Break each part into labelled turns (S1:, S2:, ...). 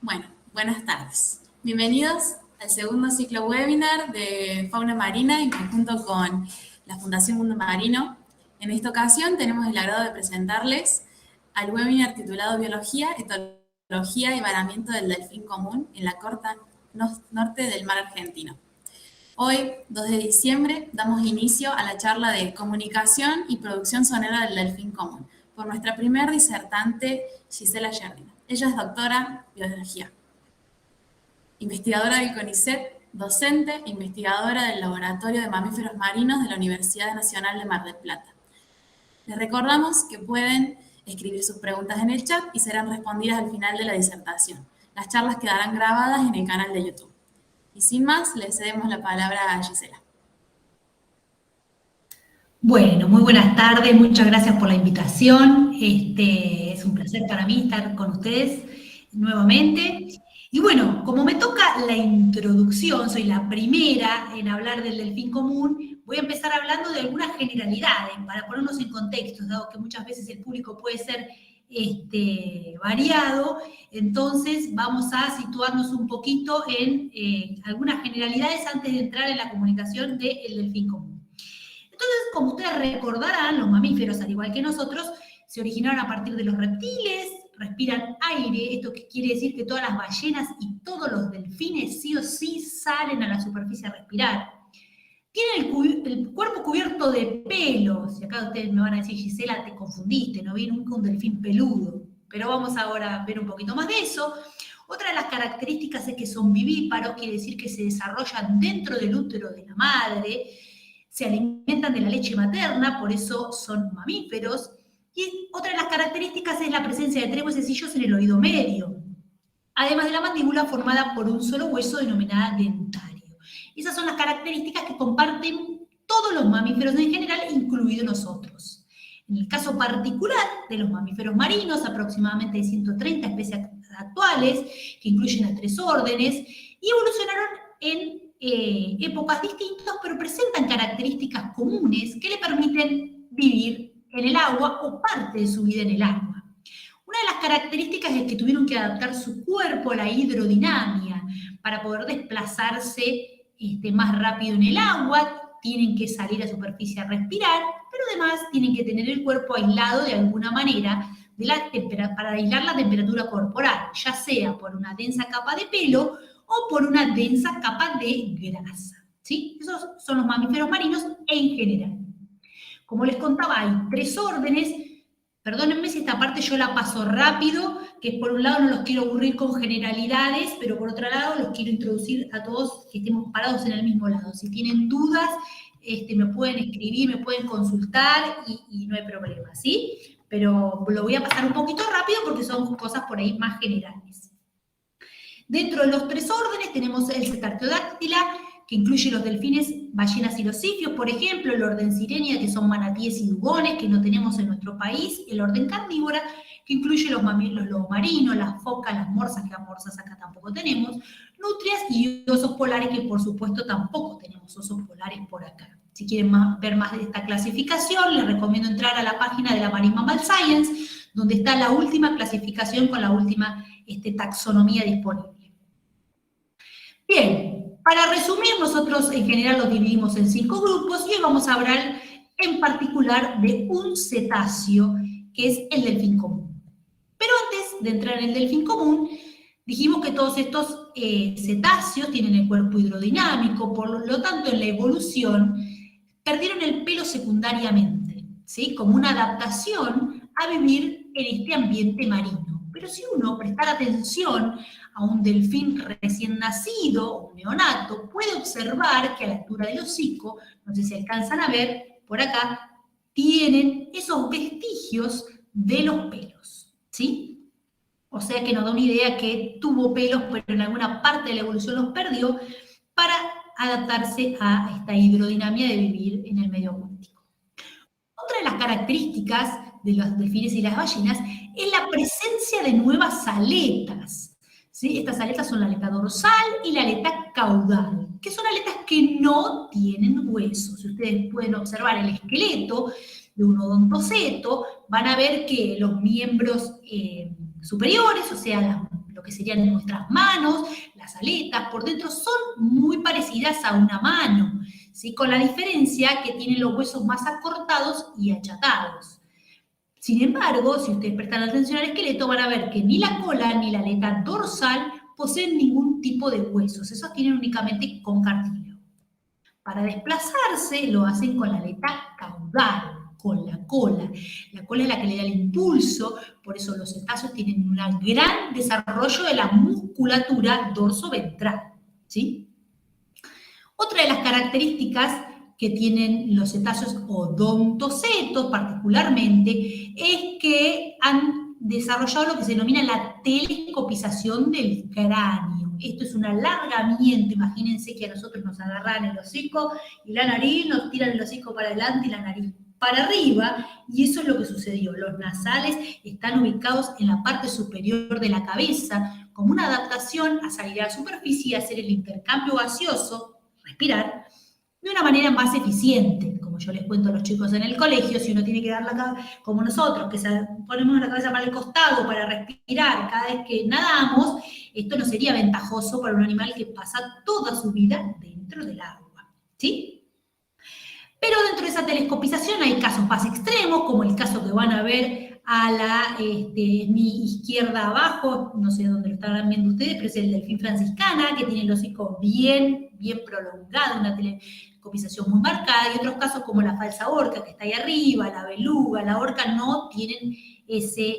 S1: Bueno, buenas tardes. Bienvenidos al segundo ciclo webinar de Fauna Marina en conjunto con la Fundación Mundo Marino. En esta ocasión tenemos el agrado de presentarles al webinar titulado Biología, Etología y Varamiento del Delfín Común en la costa norte del mar argentino. Hoy, 2 de diciembre, damos inicio a la charla de Comunicación y Producción Sonora del Delfín Común por nuestra primer disertante, Gisela Jardina. Ella es doctora en biología, investigadora del CONICET, docente e investigadora del Laboratorio de Mamíferos Marinos de la Universidad Nacional de Mar del Plata. Les recordamos que pueden escribir sus preguntas en el chat y serán respondidas al final de la disertación. Las charlas quedarán grabadas en el canal de YouTube. Y sin más, le cedemos la palabra a Gisela.
S2: Bueno, muy buenas tardes, muchas gracias por la invitación. Es un placer para mí estar con ustedes nuevamente. Y bueno, como me toca la introducción, soy la primera en hablar del delfín común, voy a empezar hablando de algunas generalidades para ponernos en contexto, dado que muchas veces el público puede ser variado. Entonces vamos a situarnos un poquito en algunas generalidades antes de entrar en la comunicación del delfín común. Entonces, como ustedes recordarán, los mamíferos, al igual que nosotros, se originaron a partir de los reptiles, respiran aire, esto que quiere decir que todas las ballenas y todos los delfines sí o sí salen a la superficie a respirar. Tienen el cuerpo cubierto de pelos, y acá ustedes me van a decir, Gisela, te confundiste, no vi nunca un delfín peludo, pero vamos ahora a ver un poquito más de eso. Otra de las características es que son vivíparos, quiere decir que se desarrollan dentro del útero de la madre, se alimentan de la leche materna, por eso son mamíferos. Y otra de las características es la presencia de 3 huesecillos en el oído medio, además de la mandíbula formada por un solo hueso denominada dentario. Esas son las características que comparten todos los mamíferos en general, incluidos nosotros. En el caso particular de los mamíferos marinos, aproximadamente de 130 especies actuales, que incluyen a 3 órdenes, y evolucionaron en épocas distintas, pero presentan características comunes que le permiten vivir en el agua o parte de su vida en el agua. Una de las características es que tuvieron que adaptar su cuerpo a la hidrodinamia para poder desplazarse más rápido en el agua, tienen que salir a superficie a respirar, pero además tienen que tener el cuerpo aislado de alguna manera para aislar la temperatura corporal, ya sea por una densa capa de pelo o por una densa capa de grasa, ¿sí? Esos son los mamíferos marinos en general. Como les contaba, hay 3 órdenes. Perdónenme si esta parte yo la paso rápido, que por un lado no los quiero aburrir con generalidades, pero por otro lado los quiero introducir a todos que estemos parados en el mismo lado. Si tienen dudas, me pueden escribir, me pueden consultar y no hay problema, ¿sí? Pero lo voy a pasar un poquito rápido porque son cosas por ahí más generales. Dentro de los 3 órdenes tenemos el Cetarteodáctila, que incluye los delfines, ballenas y los sifios, por ejemplo, el orden Sirenia, que son manatíes y dugones, que no tenemos en nuestro país, el orden Carnívora, que incluye los lobos marinos, las focas, las morsas, que las morsas acá tampoco tenemos, nutrias y osos polares, que por supuesto tampoco tenemos osos polares por acá. Si quieren ver más de esta clasificación, les recomiendo entrar a la página de la Marine Mammal Science, donde está la última clasificación con la última taxonomía disponible. Bien, para resumir, nosotros en general los dividimos en 5 grupos y hoy vamos a hablar en particular de un cetáceo, que es el delfín común. Pero antes de entrar en el delfín común, dijimos que todos estos cetáceos tienen el cuerpo hidrodinámico, por lo tanto en la evolución perdieron el pelo secundariamente, ¿sí? Como una adaptación a vivir en este ambiente marino. Pero si uno prestara atención a un delfín recién nacido, un neonato, puede observar que a la altura del hocico, no sé si alcanzan a ver, por acá, tienen esos vestigios de los pelos, ¿sí? O sea que nos da una idea que tuvo pelos, pero en alguna parte de la evolución los perdió para adaptarse a esta hidrodinamia de vivir en el medio acuático. Otra de las características de los delfines y las ballenas es la presencia de nuevas aletas, ¿sí? Estas aletas son la aleta dorsal y la aleta caudal, que son aletas que no tienen huesos. Si ustedes pueden observar el esqueleto de un odontoceto, van a ver que los miembros superiores, o sea, lo lo que serían nuestras manos, las aletas, por dentro son muy parecidas a una mano, ¿sí? Con la diferencia que tienen los huesos más acortados y achatados. Sin embargo, si ustedes prestan atención al esqueleto, van a ver que ni la cola ni la aleta dorsal poseen ningún tipo de huesos. Esos tienen únicamente con cartílago. Para desplazarse lo hacen con la aleta caudal, con la cola. La cola es la que le da el impulso, por eso los cetáceos tienen un gran desarrollo de la musculatura dorso-ventral, ¿sí? Otra de las características que tienen los cetáceos odontocetos particularmente es que han desarrollado lo que se denomina la telescopización del cráneo. Esto es un alargamiento, imagínense que a nosotros nos agarran el hocico y la nariz, nos tiran el hocico para adelante y la nariz para arriba, y eso es lo que sucedió. Los nasales están ubicados en la parte superior de la cabeza como una adaptación a salir a la superficie y hacer el intercambio gaseoso, respirar, de una manera más eficiente. Como yo les cuento a los chicos en el colegio, si uno tiene que dar la cabeza, como nosotros, que ponemos la cabeza para el costado para respirar cada vez que nadamos, esto no sería ventajoso para un animal que pasa toda su vida dentro del agua, ¿sí? Pero dentro de esa telescopización hay casos más extremos, como el caso que van a ver a mi izquierda abajo, no sé dónde lo estarán viendo ustedes, pero es el delfín franciscana, que tiene el hocico bien prolongado, una telescopización muy marcada, y otros casos como la falsa orca, que está ahí arriba, la beluga, la orca, no tienen ese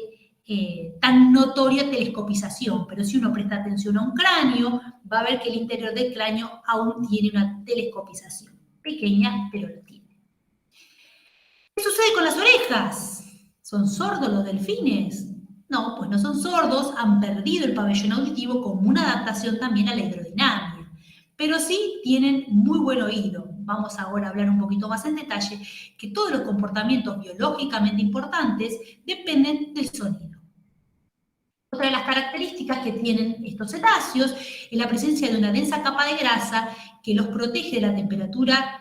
S2: tan notoria telescopización, pero si uno presta atención a un cráneo, va a ver que el interior del cráneo aún tiene una telescopización, pequeña, pero lo tiene. ¿Qué sucede con las orejas? ¿Son sordos los delfines? No, pues no son sordos, han perdido el pabellón auditivo como una adaptación también a la hidrodinamia, pero sí tienen muy buen oído. Vamos ahora a hablar un poquito más en detalle que todos los comportamientos biológicamente importantes dependen del sonido. Otra de las características que tienen estos cetáceos es la presencia de una densa capa de grasa que los protege de la temperatura,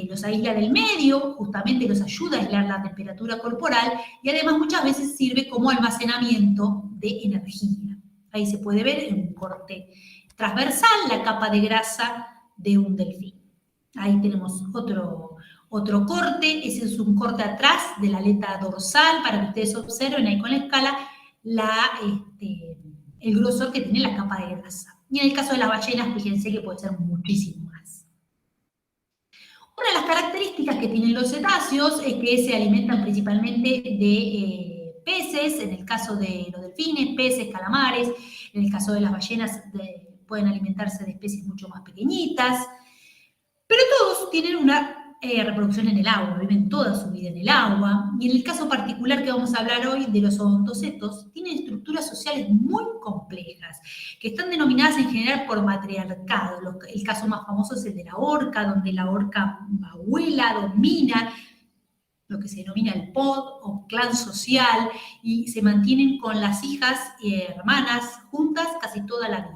S2: los aísla del medio, justamente los ayuda a aislar la temperatura corporal y además muchas veces sirve como almacenamiento de energía. Ahí se puede ver en un corte transversal la capa de grasa de un delfín. Ahí tenemos otro corte, ese es un corte atrás de la aleta dorsal para que ustedes observen ahí con la escala el grosor que tiene la capa de grasa. Y en el caso de las ballenas, fíjense que puede ser muchísimo más. Una de las características que tienen los cetáceos es que se alimentan principalmente de peces, en el caso de los delfines, peces, calamares, en el caso de las ballenas pueden alimentarse de especies mucho más pequeñitas, pero todos tienen una reproducción en el agua, viven toda su vida en el agua, y en el caso particular que vamos a hablar hoy de los odontocetos, tienen estructuras sociales muy complejas, que están denominadas en general por matriarcado. El caso más famoso es el de la orca, donde la orca abuela domina lo que se denomina el pod o clan social, y se mantienen con las hijas hermanas juntas casi toda la vida.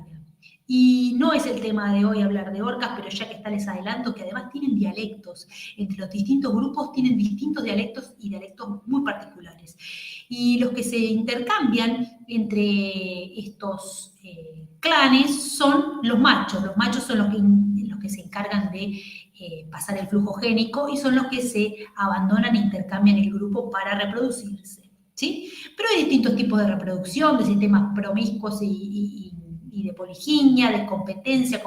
S2: Y no es el tema de hoy hablar de orcas, pero ya que está les adelanto que además tienen dialectos. Entre los distintos grupos tienen distintos dialectos y dialectos muy particulares. Y los que se intercambian entre estos clanes son los machos. Los machos son los que se encargan de pasar el flujo génico y son los que se abandonan e intercambian el grupo para reproducirse, ¿sí? Pero hay distintos tipos de reproducción, de sistemas promiscuos y de poliginia, de competencia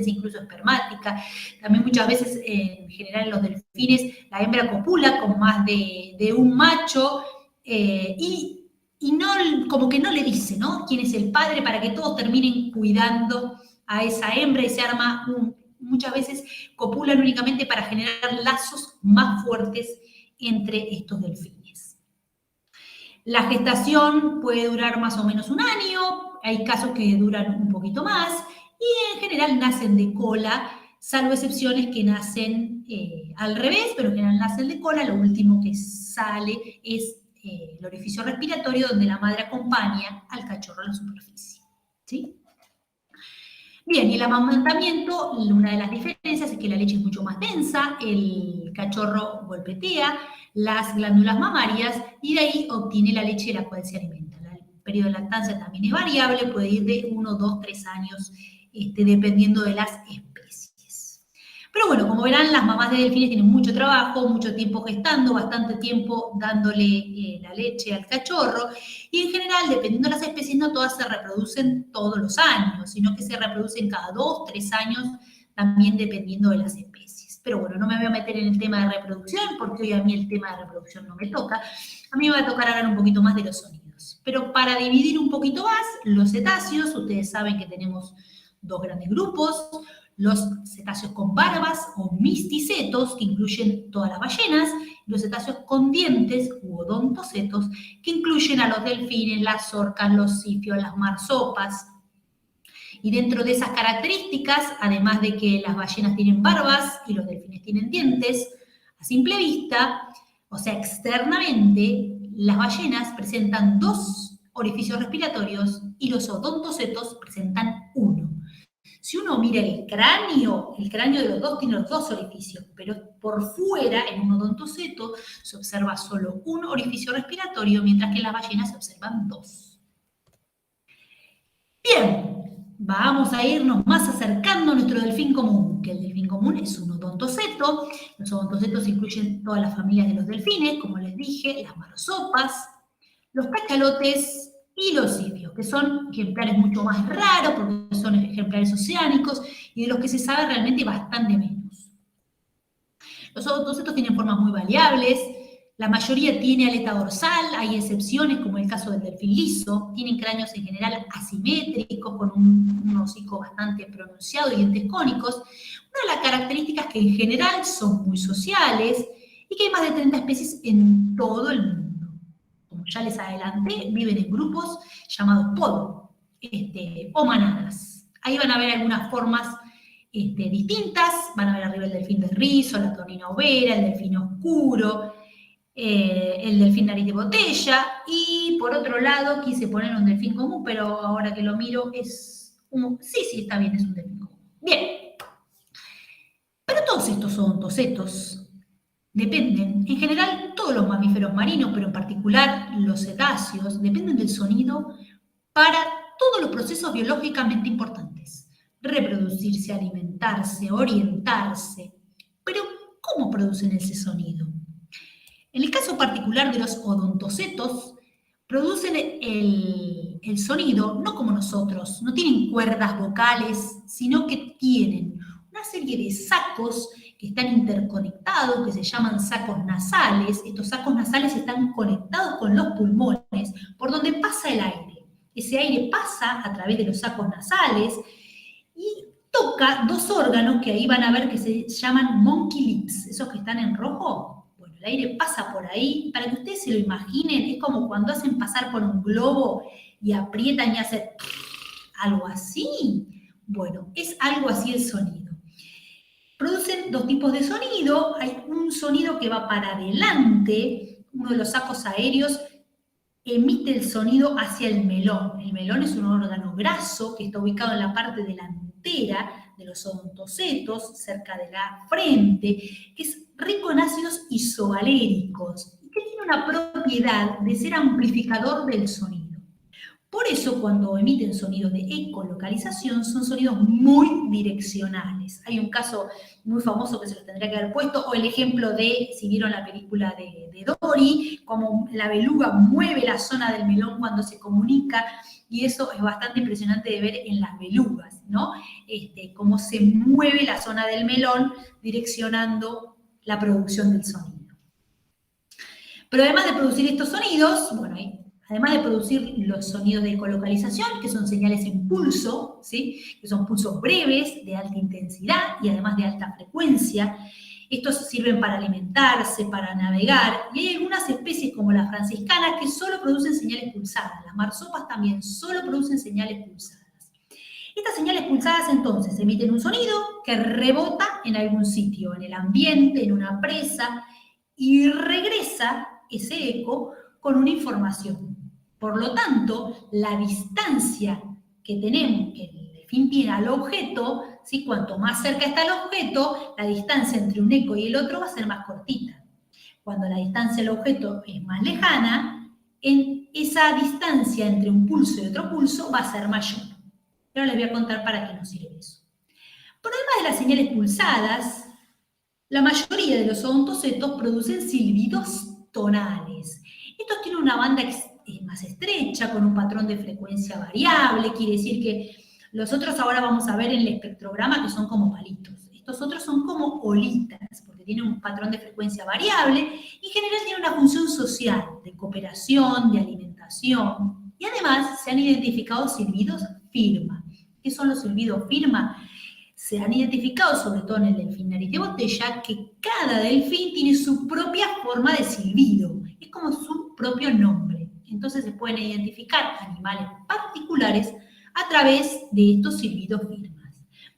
S2: incluso espermática. También muchas veces, en general en los delfines, la hembra copula con más de un macho y no, como que no le dice, ¿no?, quién es el padre para que todos terminen cuidando a esa hembra y se arma muchas veces copulan únicamente para generar lazos más fuertes entre estos delfines. La gestación puede durar más o menos un año, hay casos que duran un poquito más y en general nacen de cola, salvo excepciones que nacen al revés, pero en general nacen de cola. Lo último que sale es el orificio respiratorio donde la madre acompaña al cachorro a la superficie, ¿sí? Bien, y el amamantamiento, una de las diferencias es que la leche es mucho más densa, el cachorro golpetea las glándulas mamarias y de ahí obtiene la leche de la cual se alimenta. periodo de lactancia también es variable, puede ir de 1, 2, 3 años, dependiendo de las especies. Pero bueno, como verán, las mamás de delfines tienen mucho trabajo, mucho tiempo gestando, bastante tiempo dándole la leche al cachorro, y en general, dependiendo de las especies, no todas se reproducen todos los años, sino que se reproducen cada 2, 3 años, también dependiendo de las especies. Pero bueno, no me voy a meter en el tema de reproducción, porque hoy a mí el tema de reproducción no me toca. A mí me va a tocar hablar un poquito más de los sonidos. Pero para dividir un poquito más, los cetáceos, ustedes saben que tenemos dos grandes grupos, los cetáceos con barbas o misticetos, que incluyen todas las ballenas, y los cetáceos con dientes u odontocetos, que incluyen a los delfines, las orcas, los sifios, las marsopas. Y dentro de esas características, además de que las ballenas tienen barbas y los delfines tienen dientes, a simple vista, o sea, externamente, las ballenas presentan 2 orificios respiratorios y los odontocetos presentan 1. Si uno mira el cráneo de los dos tiene los 2 orificios, pero por fuera, en un odontoceto, se observa solo un orificio respiratorio, mientras que en las ballenas se observan 2. Bien, vamos a irnos más acercando a nuestro delfín común, que el delfín común es un odontoceto. Los odontocetos incluyen todas las familias de los delfines, como les dije, las marsopas, los cachalotes y los sifios, que son ejemplares mucho más raros, porque son ejemplares oceánicos, y de los que se sabe realmente bastante menos. Los odontocetos tienen formas muy variables, la mayoría tiene aleta dorsal, hay excepciones como el caso del delfín liso, tienen cráneos en general asimétricos, con un hocico bastante pronunciado y dientes cónicos. Una de las características que en general son muy sociales y que hay más de 30 especies en todo el mundo. Como ya les adelanté, viven en grupos llamados podo o manadas. Ahí van a ver algunas formas distintas, van a ver arriba el delfín de rizo, la tonina overa, el delfín oscuro, el delfín nariz de botella, y por otro lado quise poner un delfín común, pero ahora que lo miro es un... Sí, está bien, es un delfín común. Bien, pero todos estos odontocetos dependen, en general todos los mamíferos marinos, pero en particular los cetáceos, dependen del sonido para todos los procesos biológicamente importantes. Reproducirse, alimentarse, orientarse. Pero, ¿cómo producen ese sonido? En el caso particular de los odontocetos, producen el sonido no como nosotros, no tienen cuerdas vocales, sino que tienen una serie de sacos que están interconectados, que se llaman sacos nasales. Estos sacos nasales están conectados con los pulmones, por donde pasa el aire. Ese aire pasa a través de los sacos nasales y toca 2 órganos que ahí van a ver que se llaman monkey lips, esos que están en rojo. Bueno, el aire pasa por ahí, para que ustedes se lo imaginen, es como cuando hacen pasar por un globo y aprietan y hacen algo así. Bueno, es algo así el sonido. Producen 2 tipos de sonido. Hay un sonido que va para adelante, uno de los sacos aéreos emite el sonido hacia el melón. El melón es un órgano graso que está ubicado en la parte delantera de los odontocetos, cerca de la frente, que es rico en ácidos isovaléricos y que tiene una propiedad de ser amplificador del sonido. Por eso, cuando emiten sonidos de ecolocalización, son sonidos muy direccionales. Hay un caso muy famoso que se lo tendría que haber puesto, o el ejemplo de, si vieron la película de Dory, como la beluga mueve la zona del melón cuando se comunica, y eso es bastante impresionante de ver en las belugas, ¿no? Cómo se mueve la zona del melón direccionando la producción del sonido. Pero además de producir estos sonidos, bueno, además de producir los sonidos de ecolocalización, que son señales en pulso, ¿sí? Que son pulsos breves, de alta intensidad y además de alta frecuencia. Estos sirven para alimentarse, para navegar, y hay algunas especies como la franciscana que solo producen señales pulsadas. Las marsopas también solo producen señales pulsadas. Estas señales pulsadas entonces emiten un sonido que rebota en algún sitio, en el ambiente, en una presa, y regresa ese eco con una información. Por lo tanto, la distancia que tenemos, que el delfín tiene al objeto, ¿sí? Cuanto más cerca está el objeto, la distancia entre un eco y el otro va a ser más cortita. Cuando la distancia del objeto es más lejana, esa distancia entre un pulso y otro pulso va a ser mayor. Pero les voy a contar para qué nos sirve eso. Por además de las señales pulsadas, la mayoría de los odontocetos producen silbidos tonales. Estos tienen una banda más estrecha, con un patrón de frecuencia variable, quiere decir que los otros ahora vamos a ver en el espectrograma que son como palitos. Estos otros son como olitas, porque tienen un patrón de frecuencia variable y en general tienen una función social, de cooperación, de alimentación. Y además se han identificado silbidos firma. ¿Qué son los silbidos firma? Se han identificado, sobre todo en el delfín nariz de botella, que cada delfín tiene su propia forma de silbido. Es como su propio nombre. Entonces se pueden identificar animales particulares a través de estos silbidos firmas.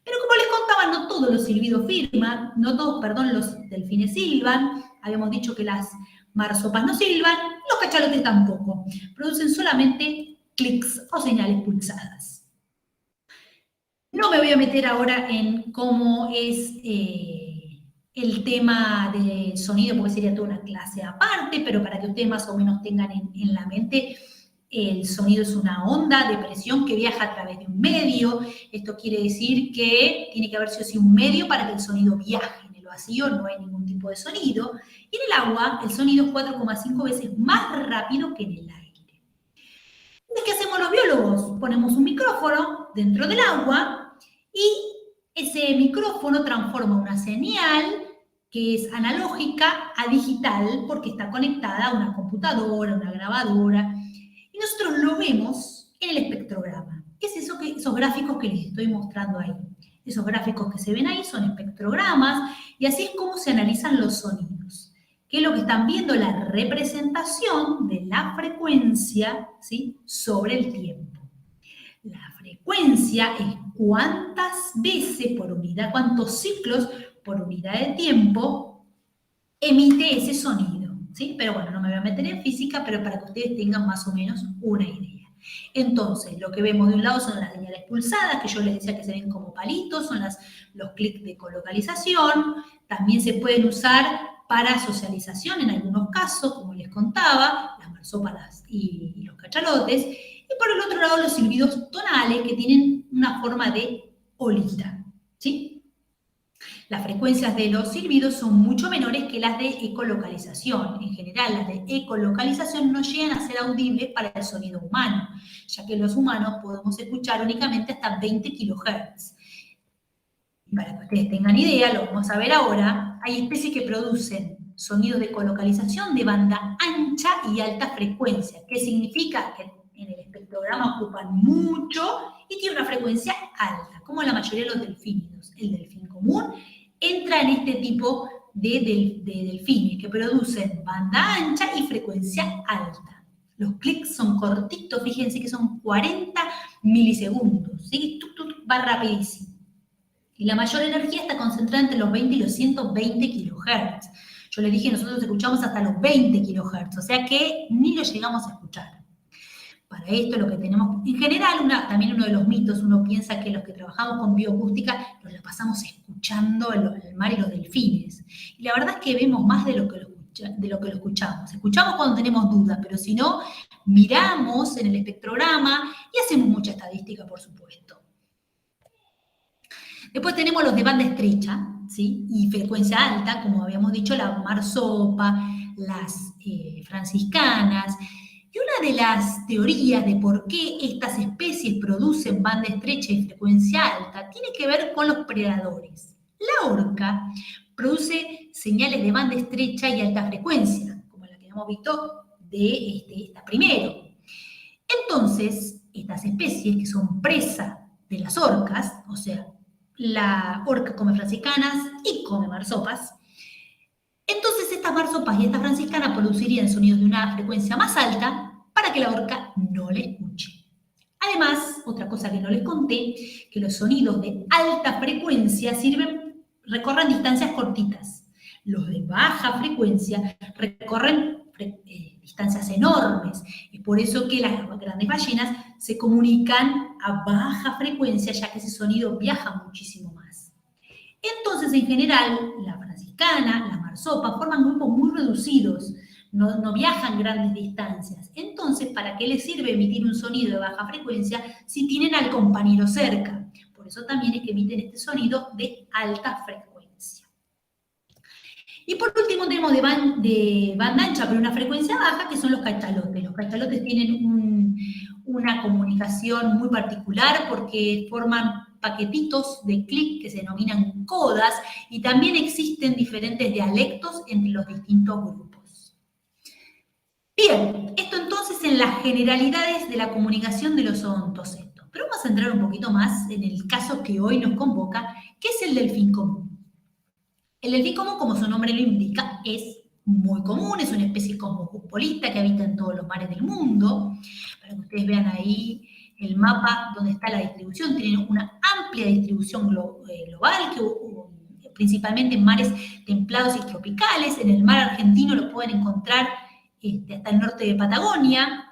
S2: Pero como les contaba, no todos los silbidos firman, no todos, perdón, los delfines silban. Habíamos dicho que las marsopas no silban, los cachalotes tampoco. Producen solamente clics o señales pulsadas. No me voy a meter ahora en cómo es el tema de sonido, porque sería toda una clase aparte, pero para que ustedes más o menos tengan en la mente, el sonido es una onda de presión que viaja a través de un medio. Esto quiere decir que tiene que haber sí o sí un medio para que el sonido viaje. En el vacío no hay ningún tipo de sonido. Y en el agua, el sonido es 4,5 veces más rápido que en el aire. Entonces, ¿qué hacemos los biólogos? Ponemos un micrófono dentro del agua y ese micrófono transforma una señal que es analógica a digital porque está conectada a una computadora, una grabadora, y nosotros lo vemos en el espectrograma. ¿Qué es eso esos gráficos que les estoy mostrando ahí? Esos gráficos que se ven ahí son espectrogramas y así es como se analizan los sonidos. ¿Qué es lo que están viendo? La representación de la frecuencia, ¿sí?, sobre el tiempo. La frecuencia es cuántas veces por unidad, cuántos ciclos por unidad de tiempo emite ese sonido, ¿sí? Pero bueno, no me voy a meter en física, pero para que ustedes tengan más o menos una idea. Entonces, lo que vemos de un lado son las señales pulsadas, que yo les decía que se ven como palitos, son los clics de colocalización. También se pueden usar para socialización en algunos casos, como les contaba, las marsopas y los cachalotes. Y por el otro lado, los silbidos tonales, que tienen una forma de olita, ¿sí? Las frecuencias de los silbidos son mucho menores que las de ecolocalización. En general, las de ecolocalización no llegan a ser audibles para el sonido humano, ya que los humanos podemos escuchar únicamente hasta 20 kHz. Para que ustedes tengan idea, lo vamos a ver ahora, hay especies que producen sonidos de ecolocalización de banda ancha y alta frecuencia. ¿Qué significa? Que en el espectrograma ocupan mucho y tiene una frecuencia alta, como la mayoría de los delfínidos. El delfín común entra en este tipo de delfines que producen banda ancha y frecuencia alta. Los clics son cortitos, fíjense que son 40 milisegundos, ¿sí? Va rapidísimo. Y la mayor energía está concentrada entre los 20 y los 120 kHz. Yo les dije, nosotros escuchamos hasta los 20 kHz, o sea que ni lo llegamos a escuchar. Para esto lo que tenemos, en general, también uno de los mitos, uno piensa que los que trabajamos con bioacústica nos la pasamos escuchando el mar y los delfines. Y la verdad es que vemos más de lo que lo escuchamos. Escuchamos cuando tenemos dudas, pero si no, miramos en el espectrograma y hacemos mucha estadística, por supuesto. Después tenemos los de banda estrecha, ¿sí?, y frecuencia alta, como habíamos dicho, la marsopa, las franciscanas. Y una de las teorías de por qué estas especies producen banda estrecha y frecuencia alta tiene que ver con los predadores. La orca produce señales de banda estrecha y alta frecuencia, como la que hemos visto de esta primero. Entonces, estas especies que son presa de las orcas, o sea, la orca come franciscanas y come marsopas, entonces estas marsopas y estas franciscanas producirían sonidos de una frecuencia más alta para que la orca no le escuche. Además, otra cosa que no les conté, que los sonidos de alta frecuencia recorren distancias cortitas. Los de baja frecuencia recorren distancias enormes. Es por eso que las grandes ballenas se comunican a baja frecuencia, ya que ese sonido viaja muchísimo más. Entonces, en general, la franciscana, la marsopa, forman grupos muy reducidos. no viajan grandes distancias. Entonces, ¿para qué les sirve emitir un sonido de baja frecuencia si tienen al compañero cerca? Por eso también es que emiten este sonido de alta frecuencia. Y por último tenemos de banda ancha, pero una frecuencia baja, que son los cachalotes. Los cachalotes tienen una comunicación muy particular porque forman paquetitos de clic que se denominan codas, y también existen diferentes dialectos entre los distintos grupos. Bien, esto entonces en las generalidades de la comunicación de los odontocetos. Pero vamos a entrar un poquito más en el caso que hoy nos convoca, que es el delfín común. El delfín común, como su nombre lo indica, es muy común, es una especie cosmopolita que habita en todos los mares del mundo. Para que ustedes vean ahí el mapa donde está la distribución, tiene una amplia distribución global, principalmente en mares templados y tropicales. En el mar argentino lo pueden encontrar hasta el norte de Patagonia.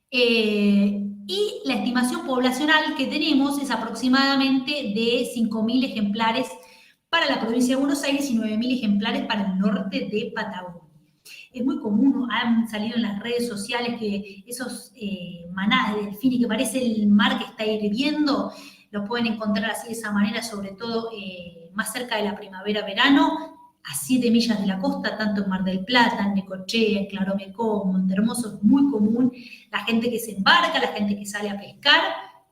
S2: Y la estimación poblacional que tenemos es aproximadamente de 5.000 ejemplares para la provincia de Buenos Aires y 9.000 ejemplares para el norte de Patagonia. Es muy común, han salido en las redes sociales que esos manadas de delfines que parece el mar que está hirviendo, lo pueden encontrar así de esa manera, sobre todo más cerca de la primavera-verano, a 7 millas de la costa, tanto en Mar del Plata, en Necochea, en Claromecó, Montehermoso. Es muy común la gente que se embarca, la gente que sale a pescar,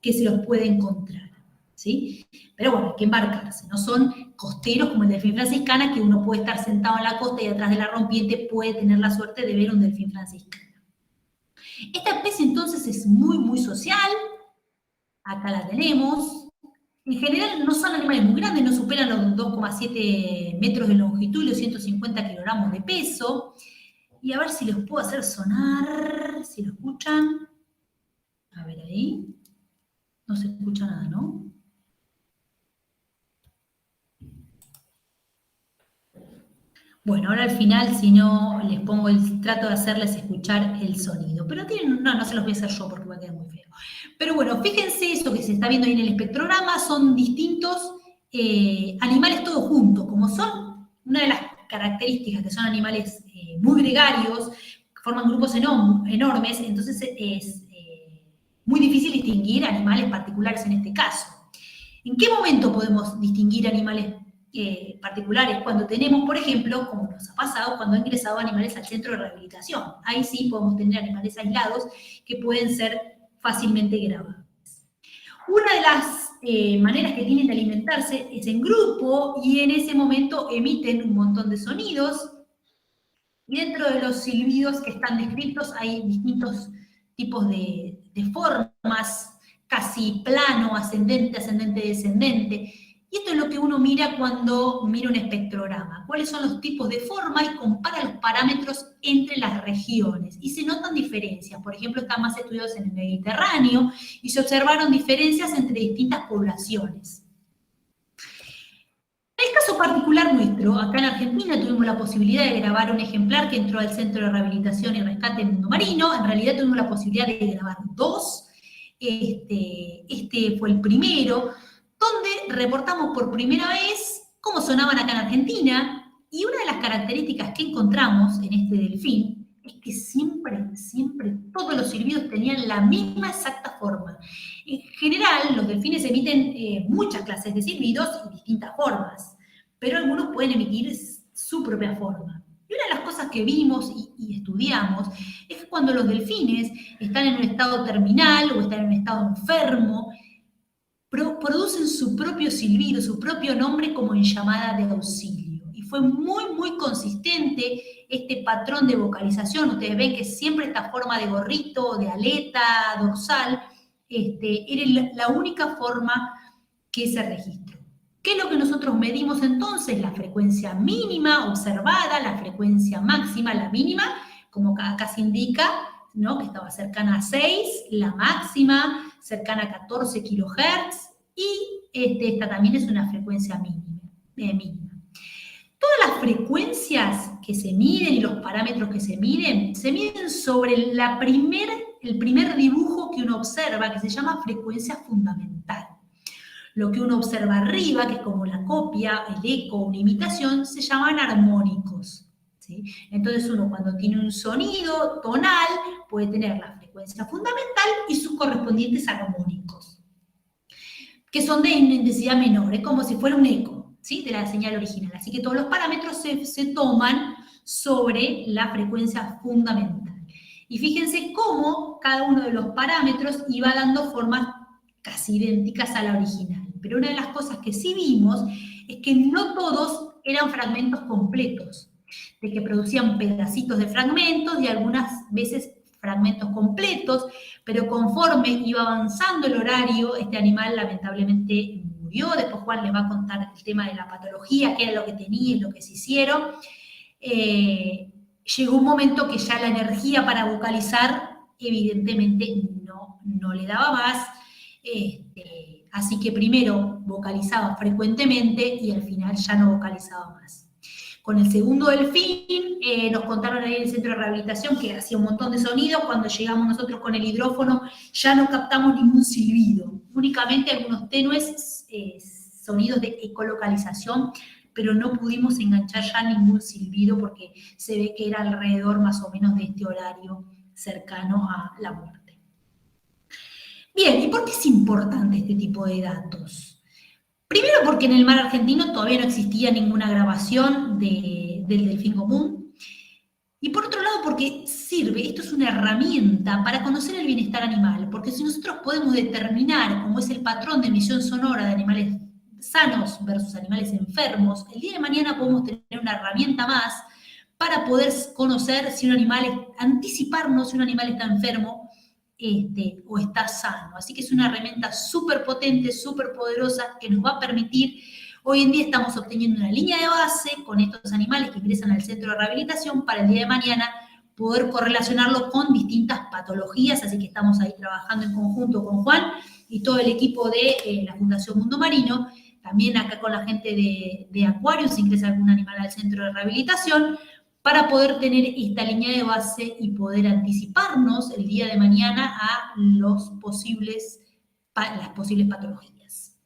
S2: que se los puede encontrar, ¿sí? Pero bueno, hay que embarcarse, no son costeros como el delfín franciscana, que uno puede estar sentado en la costa y atrás de la rompiente puede tener la suerte de ver un delfín franciscana. Esta especie entonces es muy, muy social. Acá la tenemos. En general no son animales muy grandes, no superan los 2,7 metros de longitud y los 150 kilogramos de peso. Y a ver si los puedo hacer sonar, si lo escuchan. A ver ahí. No se escucha nada, ¿no? Bueno, ahora al final, si no, les pongo trato de hacerles escuchar el sonido. Pero no se los voy a hacer yo porque va a quedar muy feo. Pero bueno, fíjense, esto que se está viendo ahí en el espectrograma son distintos animales todos juntos, como son una de las características, que son animales muy gregarios, forman grupos enormes, entonces es muy difícil distinguir animales particulares en este caso. ¿En qué momento podemos distinguir animales particulares? Cuando tenemos, por ejemplo, como nos ha pasado, cuando han ingresado animales al centro de rehabilitación. Ahí sí podemos tener animales aislados que pueden ser fácilmente grabados. Una de las maneras que tienen de alimentarse es en grupo, y en ese momento emiten un montón de sonidos, y dentro de los silbidos que están descritos hay distintos tipos de formas, casi plano, ascendente, ascendente, descendente. Y esto es lo que uno mira cuando mira un espectrograma. ¿Cuáles son los tipos de forma? Y compara los parámetros entre las regiones. Y se notan diferencias. Por ejemplo, están más estudiados en el Mediterráneo y se observaron diferencias entre distintas poblaciones. En el caso particular nuestro, acá en Argentina tuvimos la posibilidad de grabar un ejemplar que entró al Centro de Rehabilitación y Rescate Mundo Marino. En realidad tuvimos la posibilidad de grabar 2. Este fue el primero, donde reportamos por primera vez cómo sonaban acá en Argentina, y una de las características que encontramos en este delfín es que siempre todos los silbidos tenían la misma exacta forma. En general, los delfines emiten muchas clases de silbidos y distintas formas, pero algunos pueden emitir su propia forma. Y una de las cosas que vimos y estudiamos es que cuando los delfines están en un estado terminal o están en un estado enfermo, producen su propio silbido, su propio nombre, como en llamada de auxilio. Y fue muy, muy consistente este patrón de vocalización. Ustedes ven que siempre esta forma de gorrito, de aleta dorsal, era la única forma que se registró. ¿Qué es lo que nosotros medimos entonces? La frecuencia mínima observada, la frecuencia máxima. La mínima, como acá se indica, ¿no?, que estaba cercana a 6, la máxima cercana a 14 kHz, y esta también es una frecuencia mínima. Todas las frecuencias que se miden y los parámetros que se miden sobre el primer dibujo que uno observa, que se llama frecuencia fundamental. Lo que uno observa arriba, que es como la copia, el eco, una imitación, se llaman armónicos. ¿sí? Entonces uno cuando tiene un sonido tonal puede tener la frecuencia fundamental y sus correspondientes armónicos, que son de intensidad menor, es como si fuera un eco, ¿sí? De la señal original. Así que todos los parámetros se toman sobre la frecuencia fundamental. Y fíjense cómo cada uno de los parámetros iba dando formas casi idénticas a la original. Pero una de las cosas que sí vimos es que no todos eran fragmentos completos, de que producían pedacitos de fragmentos y algunas veces fragmentos completos, pero conforme iba avanzando el horario, este animal lamentablemente murió. Después Juan les va a contar el tema de la patología, qué era lo que tenía y lo que se hicieron. Llegó un momento que ya la energía para vocalizar evidentemente no le daba más, así que primero vocalizaba frecuentemente y al final ya no vocalizaba más. Con el segundo delfín, nos contaron ahí en el centro de rehabilitación que hacía un montón de sonidos. Cuando llegamos nosotros con el hidrófono ya no captamos ningún silbido, únicamente algunos tenues sonidos de ecolocalización, pero no pudimos enganchar ya ningún silbido porque se ve que era alrededor más o menos de este horario cercano a la muerte. Bien, ¿y por qué es importante este tipo de datos? Primero porque en el mar argentino todavía no existía ninguna grabación del delfín común. Y por otro lado porque sirve, esto es una herramienta para conocer el bienestar animal, porque si nosotros podemos determinar cómo es el patrón de emisión sonora de animales sanos versus animales enfermos, el día de mañana podemos tener una herramienta más para poder conocer si un animal, anticiparnos si un animal está enfermo o está sano. Así que es una herramienta súper potente, súper poderosa, que nos va a permitir, hoy en día estamos obteniendo una línea de base con estos animales que ingresan al centro de rehabilitación para el día de mañana poder correlacionarlo con distintas patologías, así que estamos ahí trabajando en conjunto con Juan y todo el equipo de la Fundación Mundo Marino, también acá con la gente de Acuario, si ingresa algún animal al centro de rehabilitación, para poder tener esta línea de base y poder anticiparnos el día de mañana a las posibles patologías.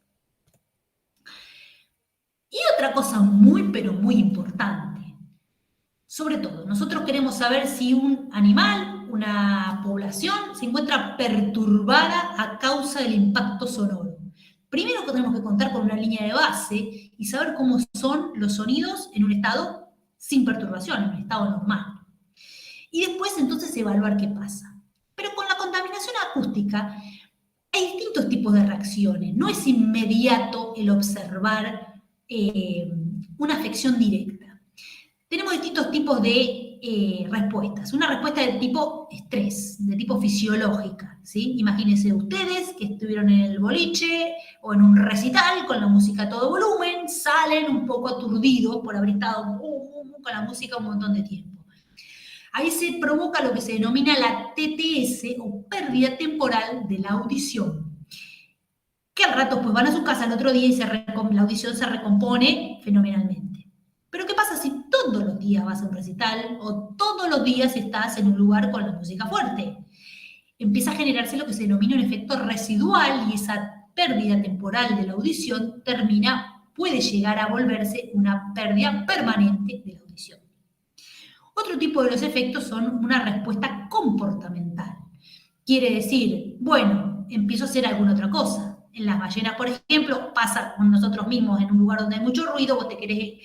S2: Y otra cosa muy, pero muy importante, sobre todo, nosotros queremos saber si un animal, una población, se encuentra perturbada a causa del impacto sonoro. Primero tenemos que contar con una línea de base y saber cómo son los sonidos en un estado sin perturbación, en un estado normal. Y después entonces evaluar qué pasa. Pero con la contaminación acústica hay distintos tipos de reacciones. No es inmediato el observar una afección directa. Tenemos distintos tipos de respuestas. Una respuesta de tipo estrés, de tipo fisiológica, ¿sí? Imagínense ustedes que estuvieron en el boliche o en un recital con la música a todo volumen, salen un poco aturdidos por haber estado con la música un montón de tiempo. Ahí se provoca lo que se denomina la TTS o pérdida temporal de la audición. Que al rato pues van a su casa al otro día y la audición se recompone fenomenalmente. Pero ¿qué pasa si todos los días vas a un recital o todos los días estás en un lugar con la música fuerte? Empieza a generarse lo que se denomina un efecto residual y esa pérdida temporal de la audición puede llegar a volverse una pérdida permanente de la audición. Otro tipo de los efectos son una respuesta comportamental. Quiere decir, bueno, empiezo a hacer alguna otra cosa. En las ballenas, por ejemplo, pasa con nosotros mismos en un lugar donde hay mucho ruido, vos te querés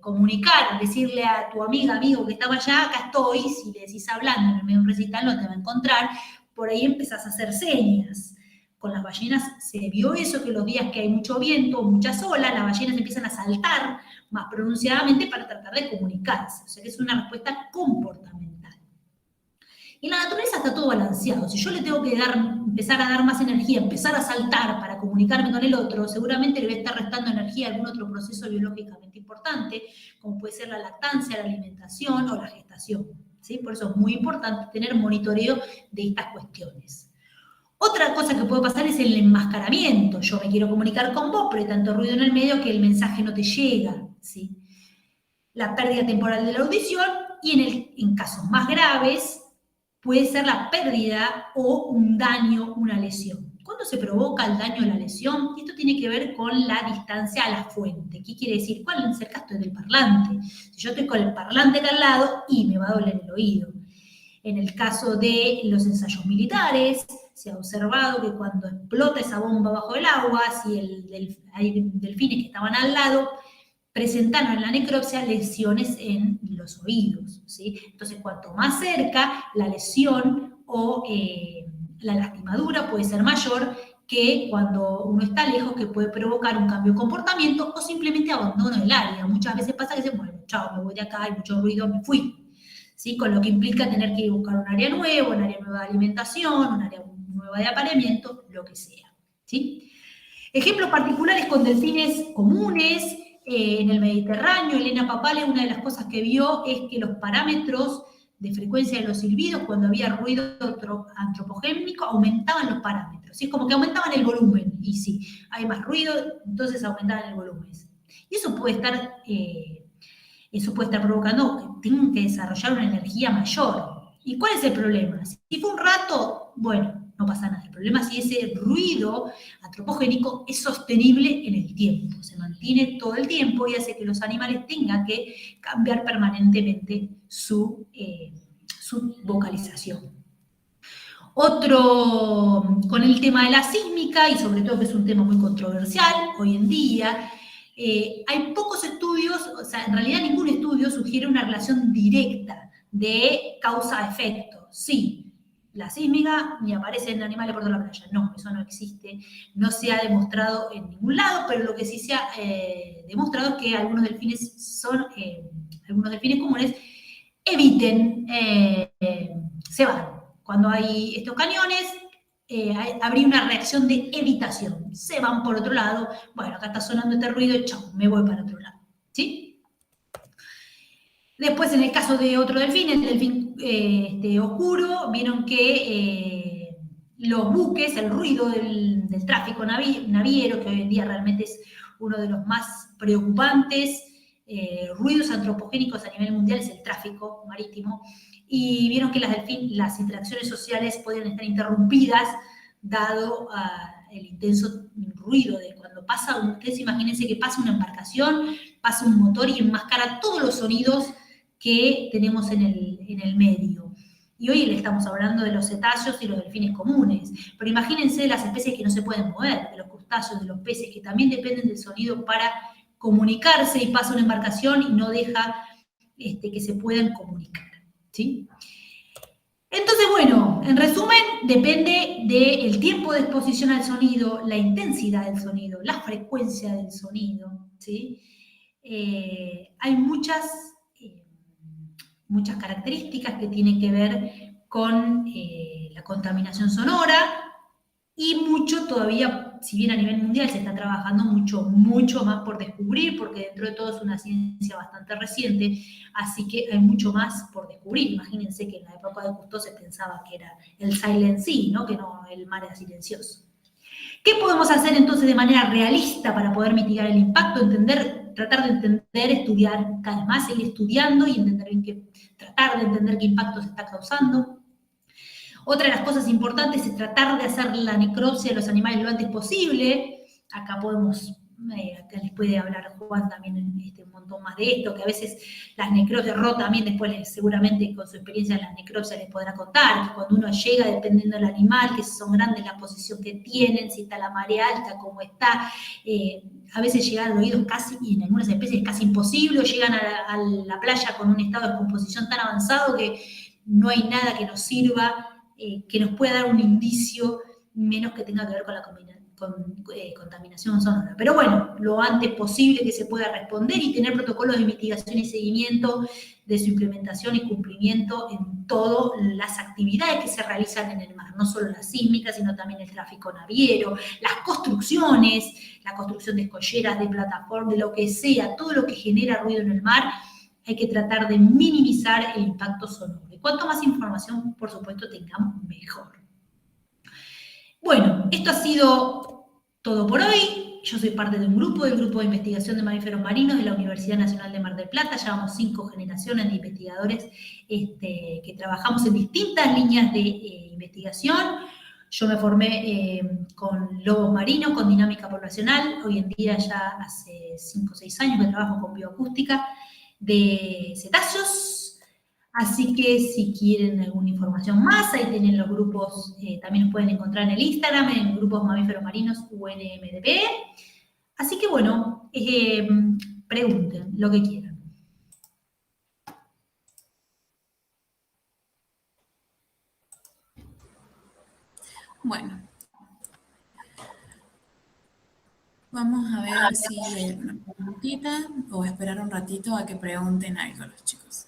S2: comunicar, decirle a tu amiga, amigo que estaba allá, acá estoy, si le decís hablando en el medio de un recital no te va a encontrar, por ahí empezás a hacer señas. Con las ballenas se vio eso, que los días que hay mucho viento o muchas olas, las ballenas empiezan a saltar más pronunciadamente para tratar de comunicarse. O sea que es una respuesta comportamental. En la naturaleza está todo balanceado. Si yo le tengo que empezar a dar más energía, empezar a saltar para comunicarme con el otro, seguramente le voy a estar restando energía a algún otro proceso biológicamente importante, como puede ser la lactancia, la alimentación o la gestación, ¿sí? Por eso es muy importante tener monitoreo de estas cuestiones. Otra cosa que puede pasar es el enmascaramiento. Yo me quiero comunicar con vos, pero hay tanto ruido en el medio que el mensaje no te llega, ¿sí? La pérdida temporal de la audición y en casos más graves puede ser la pérdida o un daño, una lesión. Cuando ¿Cuándo se provoca el daño o la lesión? Esto tiene que ver con la distancia a la fuente. ¿Qué quiere decir? ¿Cuál cerca estoy del parlante? Si yo estoy con el parlante acá al lado, y me va a doler el oído. En el caso de los ensayos militares, se ha observado que cuando explota esa bomba bajo el agua, si hay delfines que estaban al lado, presentaron en la necropsia lesiones en los oídos, ¿sí? Entonces, cuanto más cerca, la lesión o la lastimadura puede ser mayor que cuando uno está lejos, que puede provocar un cambio de comportamiento o simplemente abandono del área. Muchas veces pasa que dicen, bueno, chao, me voy de acá, hay mucho ruido, me fui. ¿Sí? Con lo que implica tener que buscar un área nueva, un área nueva de alimentación, un área nueva de apareamiento, lo que sea. ¿Sí? Ejemplos particulares con delfines comunes en el Mediterráneo. Elena Papale, una de las cosas que vio es que los parámetros de frecuencia de los silbidos, cuando había ruido antropogénico, aumentaban los parámetros. ¿Sí? Es como que aumentaban el volumen. Y sí, hay más ruido, entonces aumentaban el volumen. Y eso puede estar provocando que tengan que desarrollar una energía mayor. ¿Y cuál es el problema? Si fue un rato, bueno, no pasa nada. El problema es si ese ruido antropogénico es sostenible en el tiempo, se mantiene todo el tiempo y hace que los animales tengan que cambiar permanentemente su vocalización. Otro, con el tema de la sísmica, y sobre todo que es un tema muy controversial hoy en día, hay pocos estudios, o sea, en realidad ningún estudio sugiere una relación directa de causa-efecto. Sí, la sísmica ni aparece en animales por toda la playa. No, eso no existe. No se ha demostrado en ningún lado, pero lo que sí se ha demostrado es que algunos delfines comunes eviten, se van. Cuando hay estos cañones, habría una reacción de evitación. Se van por otro lado. Bueno, acá está sonando este ruido, chao, me voy para otro lado. ¿Sí? Después, en el caso de otro delfín, el delfín oscuro, vieron que los buques, el ruido del tráfico naviero, que hoy en día realmente es uno de los más preocupantes ruidos antropogénicos a nivel mundial, es el tráfico marítimo. Y vieron que las interacciones sociales podían estar interrumpidas dado el intenso ruido de cuando pasa, ustedes imagínense que pasa una embarcación, pasa un motor y enmascara todos los sonidos que tenemos en el medio. Y hoy le estamos hablando de los cetáceos y los delfines comunes, pero imagínense de las especies que no se pueden mover, de los crustáceos, de los peces, que también dependen del sonido para comunicarse, y pasa una embarcación y no deja que se puedan comunicar. ¿Sí? Entonces, bueno, en resumen, depende del tiempo de exposición al sonido, la intensidad del sonido, la frecuencia del sonido, ¿sí? Hay muchas características que tienen que ver con la contaminación sonora, y mucho todavía, si bien a nivel mundial se está trabajando mucho más por descubrir, porque dentro de todo es una ciencia bastante reciente, así que hay mucho más por descubrir. Imagínense que en la época de Cousteau se pensaba que era el silent sea, ¿no? Que no, el mar era silencioso. ¿Qué podemos hacer entonces de manera realista para poder mitigar el impacto? Tratar de entender, estudiar cada vez más, seguir estudiando y tratar de entender qué impacto se está causando. Otra de las cosas importantes es tratar de hacer la necropsia de los animales lo antes posible. Acá acá les puede hablar Juan también un montón más de esto, que a veces las necropsias, Ro también después seguramente con su experiencia en las necropsias les podrá contar, que cuando uno llega, dependiendo del animal, que si son grandes la posición que tienen, si está la marea alta, cómo está, a veces llegar al oído casi, y en algunas especies es casi imposible, o llegan a la playa con un estado de descomposición tan avanzado que no hay nada que nos sirva, que nos pueda dar un indicio, menos que tenga que ver con la contaminación sonora. Pero bueno, lo antes posible que se pueda responder y tener protocolos de mitigación y seguimiento de su implementación y cumplimiento en todas las actividades que se realizan en el mar, no solo las sísmicas, sino también el tráfico naviero, las construcciones, la construcción de escolleras, de plataformas, de lo que sea, todo lo que genera ruido en el mar, hay que tratar de minimizar el impacto sonoro. Y cuanto más información, por supuesto, tengamos, mejor. Bueno, esto ha sido todo por hoy. Yo soy parte del grupo de investigación de mamíferos marinos de la Universidad Nacional de Mar del Plata. Llevamos 5 generaciones de investigadores que trabajamos en distintas líneas de investigación. Yo me formé con lobos marinos, con dinámica poblacional. Hoy en día ya hace 5 o 6 años que trabajo con bioacústica de cetáceos. Así que si quieren alguna información más, ahí tienen los grupos, también los pueden encontrar en el Instagram, en grupos mamíferos marinos UNMDP. Así que bueno, pregunten lo que quieran.
S1: Bueno, vamos a ver si hay una preguntita o esperar un ratito a que pregunten algo los chicos.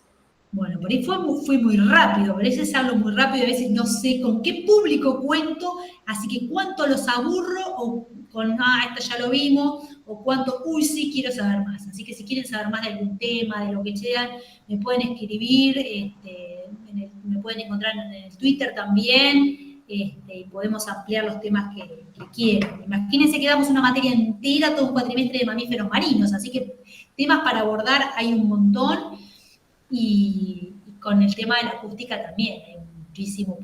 S2: Bueno, por ahí fui muy rápido, a veces hablo muy rápido, a veces no sé con qué público cuento, así que cuánto los aburro o con, esto ya lo vimos, o cuánto, uy, sí, quiero saber más. Así que si quieren saber más de algún tema, de lo que sea, me pueden escribir, me pueden encontrar en el Twitter también, y podemos ampliar los temas que quieran. Imagínense que damos una materia entera, todo un cuatrimestre de mamíferos marinos, así que temas para abordar hay un montón. Y con el tema de la acústica también, hay muchísimo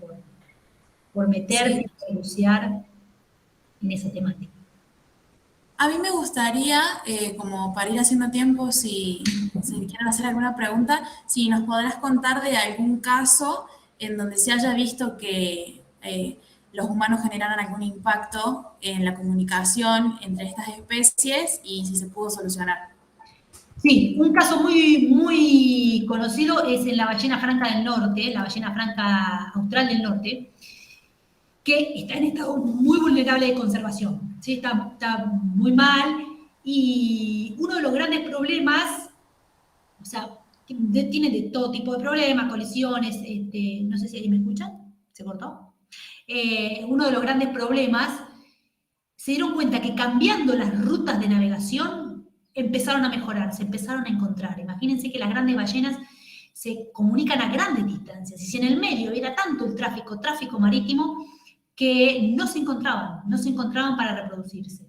S2: por meterse y enunciar en esa temática.
S1: A mí me gustaría, como para ir haciendo tiempo, si quieren hacer alguna pregunta, si nos podrás contar de algún caso en donde se haya visto que los humanos generaran algún impacto en la comunicación entre estas especies y si se pudo solucionar.
S2: Sí, un caso muy, muy conocido es en la ballena franca del norte, la ballena franca austral del norte, que está en estado muy vulnerable de conservación, ¿sí? Está muy mal y uno de los grandes problemas, o sea, tiene de todo tipo de problemas, colisiones, no sé si ahí me escuchan, ¿se cortó? Uno de los grandes problemas, se dieron cuenta que cambiando las rutas de navegación empezaron a mejorar, se empezaron a encontrar. Imagínense que las grandes ballenas se comunican a grandes distancias y si en el medio era tanto el tráfico marítimo, que no se encontraban para reproducirse.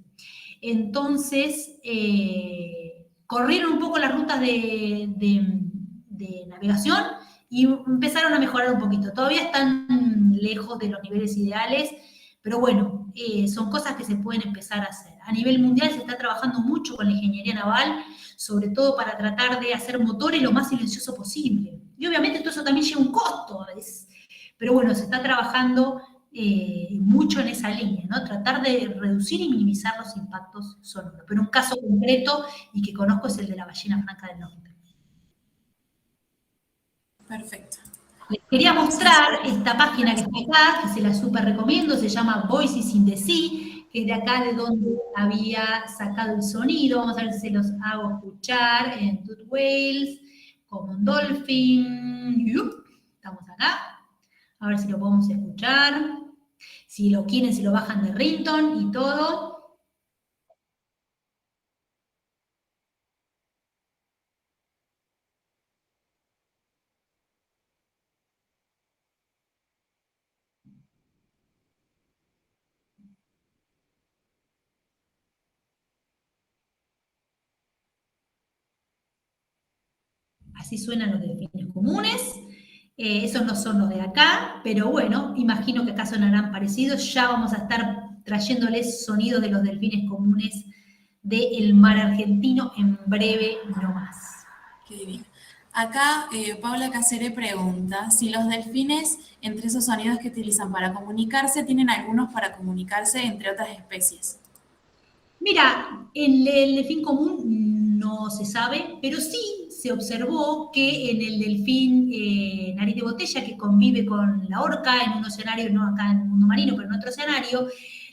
S2: Entonces, corrieron un poco las rutas de navegación y empezaron a mejorar un poquito. Todavía están lejos de los niveles ideales, pero bueno, son cosas que se pueden empezar a hacer. A nivel mundial se está trabajando mucho con la ingeniería naval, sobre todo para tratar de hacer motores lo más silencioso posible. Y obviamente todo eso también lleva un costo, pero bueno, se está trabajando mucho en esa línea, ¿no? Tratar de reducir y minimizar los impactos sonoros. Pero un caso concreto y que conozco es el de la ballena franca del norte.
S1: Perfecto.
S2: Les quería mostrar esta página que está acá, que se la súper recomiendo, se llama Voices in the Sea, que es de acá de donde había sacado el sonido. Vamos a ver si se los hago escuchar en Toot Whales, Common Dolphin. Estamos acá. A ver si lo podemos escuchar. Si lo quieren, se lo bajan de ringtone y todo. Así suenan los delfines comunes. Esos no son los de acá, pero bueno, imagino que acá sonarán parecidos. Ya vamos a estar trayéndoles sonidos de los delfines comunes del mar argentino en breve no más.
S1: Qué divino. Acá Paula Caceré pregunta si los delfines, entre esos sonidos que utilizan para comunicarse, tienen algunos para comunicarse entre otras especies.
S2: Mira, el delfín común no se sabe, pero sí se observó que en el delfín nariz de botella, que convive con la orca en un escenario, no acá en el mundo marino, pero en otro escenario,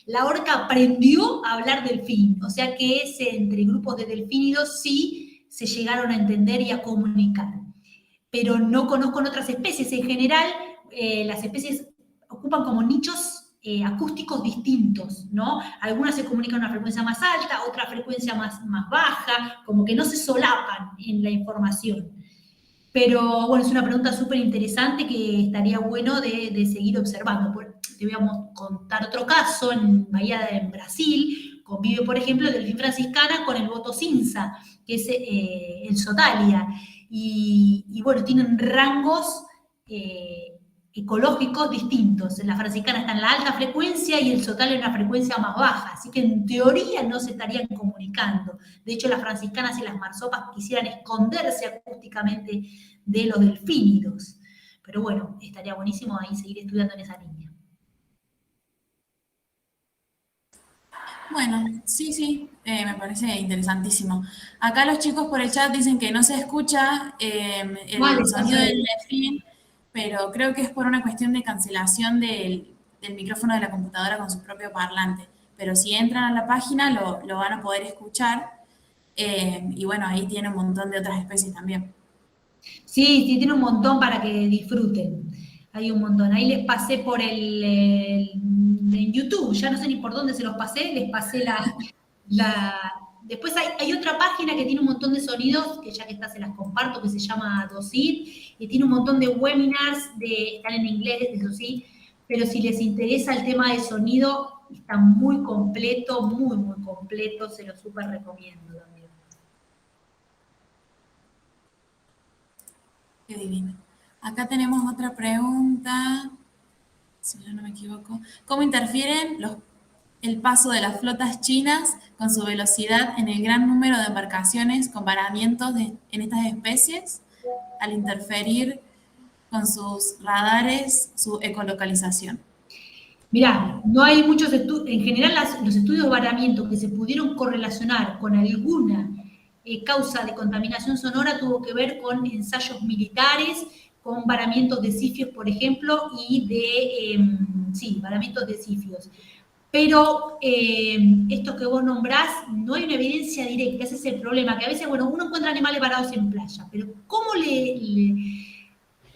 S2: la orca aprendió a hablar delfín, o sea que entre grupos de delfínidos sí se llegaron a entender y a comunicar. Pero no conozco en otras especies. En general, las especies ocupan como nichos acústicos distintos, ¿no? Algunas se comunican a una frecuencia más alta, otra frecuencia más baja, como que no se solapan en la información. Pero bueno, es una pregunta súper interesante que estaría bueno de seguir observando. Te voy a contar otro caso, en Bahía de Brasil, convive, por ejemplo, el delfín franciscana con el boto cinza, que es el sotalia. Y bueno, tienen rangos ecológicos distintos. La franciscana está en la alta frecuencia y el sotal en una frecuencia más baja, así que en teoría no se estarían comunicando. De hecho, las franciscanas y las marsopas quisieran esconderse acústicamente de los delfínidos. Pero bueno, estaría buenísimo ahí seguir estudiando en esa línea.
S1: Bueno, sí, me parece interesantísimo. Acá los chicos por el chat dicen que no se escucha
S2: Vale,
S1: el sonido del delfín, pero creo que es por una cuestión de cancelación del micrófono de la computadora con su propio parlante. Pero si entran a la página lo van a poder escuchar. Y bueno, ahí tiene un montón de otras especies también.
S2: Sí, tiene un montón para que disfruten. Hay un montón. Ahí les pasé por en YouTube, ya no sé ni por dónde se los pasé, les pasé Después hay otra página que tiene un montón de sonidos, que ya que está se las comparto, que se llama Docir, y tiene un montón de webinars, están en inglés, eso sí, pero si les interesa el tema de sonido, está muy completo, muy completo, se lo súper recomiendo también.
S1: Qué divino. Acá tenemos otra pregunta, si yo no me equivoco. ¿Cómo interfieren el paso de las flotas chinas con su velocidad en el gran número de embarcaciones con varamientos en estas especies al interferir con sus radares su ecolocalización?
S2: Mirá, no hay muchos estudios, en general los estudios de varamiento que se pudieron correlacionar con alguna causa de contaminación sonora tuvo que ver con ensayos militares, con varamientos de cifios, por ejemplo, y sí, varamientos de cifios. Pero estos que vos nombrás, no hay una evidencia directa, ese es el problema, que a veces, bueno, uno encuentra animales varados en playa, pero ¿cómo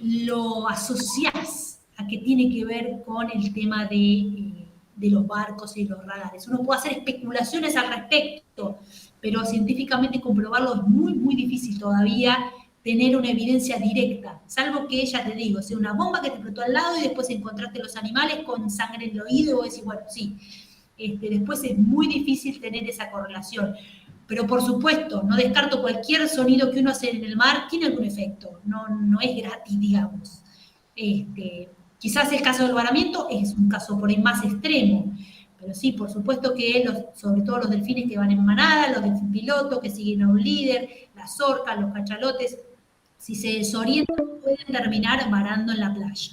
S2: lo asociás a que tiene que ver con el tema de los barcos y los radares? Uno puede hacer especulaciones al respecto, pero científicamente comprobarlo es muy difícil todavía tener una evidencia directa, salvo que, ya te digo, sea una bomba que te explotó al lado y después encontraste los animales con sangre en el oído y vos decís, bueno, sí. Después es muy difícil tener esa correlación. Pero por supuesto, no descarto cualquier sonido que uno hace en el mar, tiene algún efecto, no es gratis, digamos. Quizás el caso del varamiento es un caso por ahí más extremo, pero sí, por supuesto que sobre todo los delfines que van en manada, los delfinpilotos que siguen a un líder, las orcas, los cachalotes, si se desorientan pueden terminar varando en la playa.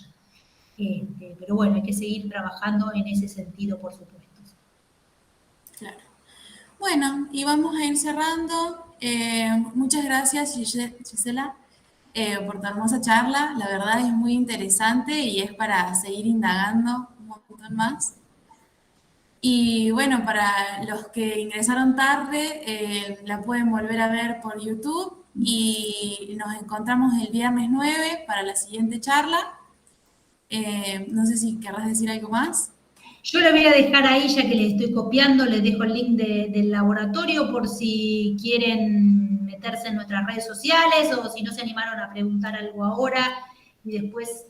S2: Pero bueno, hay que seguir trabajando en ese sentido, por supuesto.
S1: Claro. Bueno, y vamos a ir cerrando. Muchas gracias, Gisela, por tu hermosa charla. La verdad es muy interesante y es para seguir indagando un montón más. Y bueno, para los que ingresaron tarde, la pueden volver a ver por YouTube y nos encontramos el viernes 9 para la siguiente charla. No sé si querrás decir algo más.
S2: Yo le voy a dejar ahí, ya que les estoy copiando, les dejo el link del laboratorio por si quieren meterse en nuestras redes sociales o si no se animaron a preguntar algo ahora y después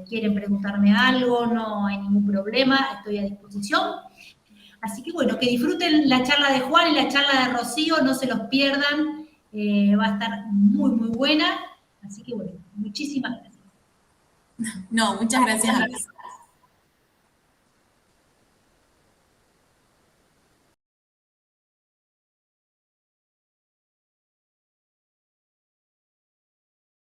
S2: quieren preguntarme algo, no hay ningún problema, estoy a disposición. Así que bueno, que disfruten la charla de Juan y la charla de Rocío, no se los pierdan, va a estar muy buena. Así que bueno, muchísimas gracias.
S1: No, muchas gracias a vos.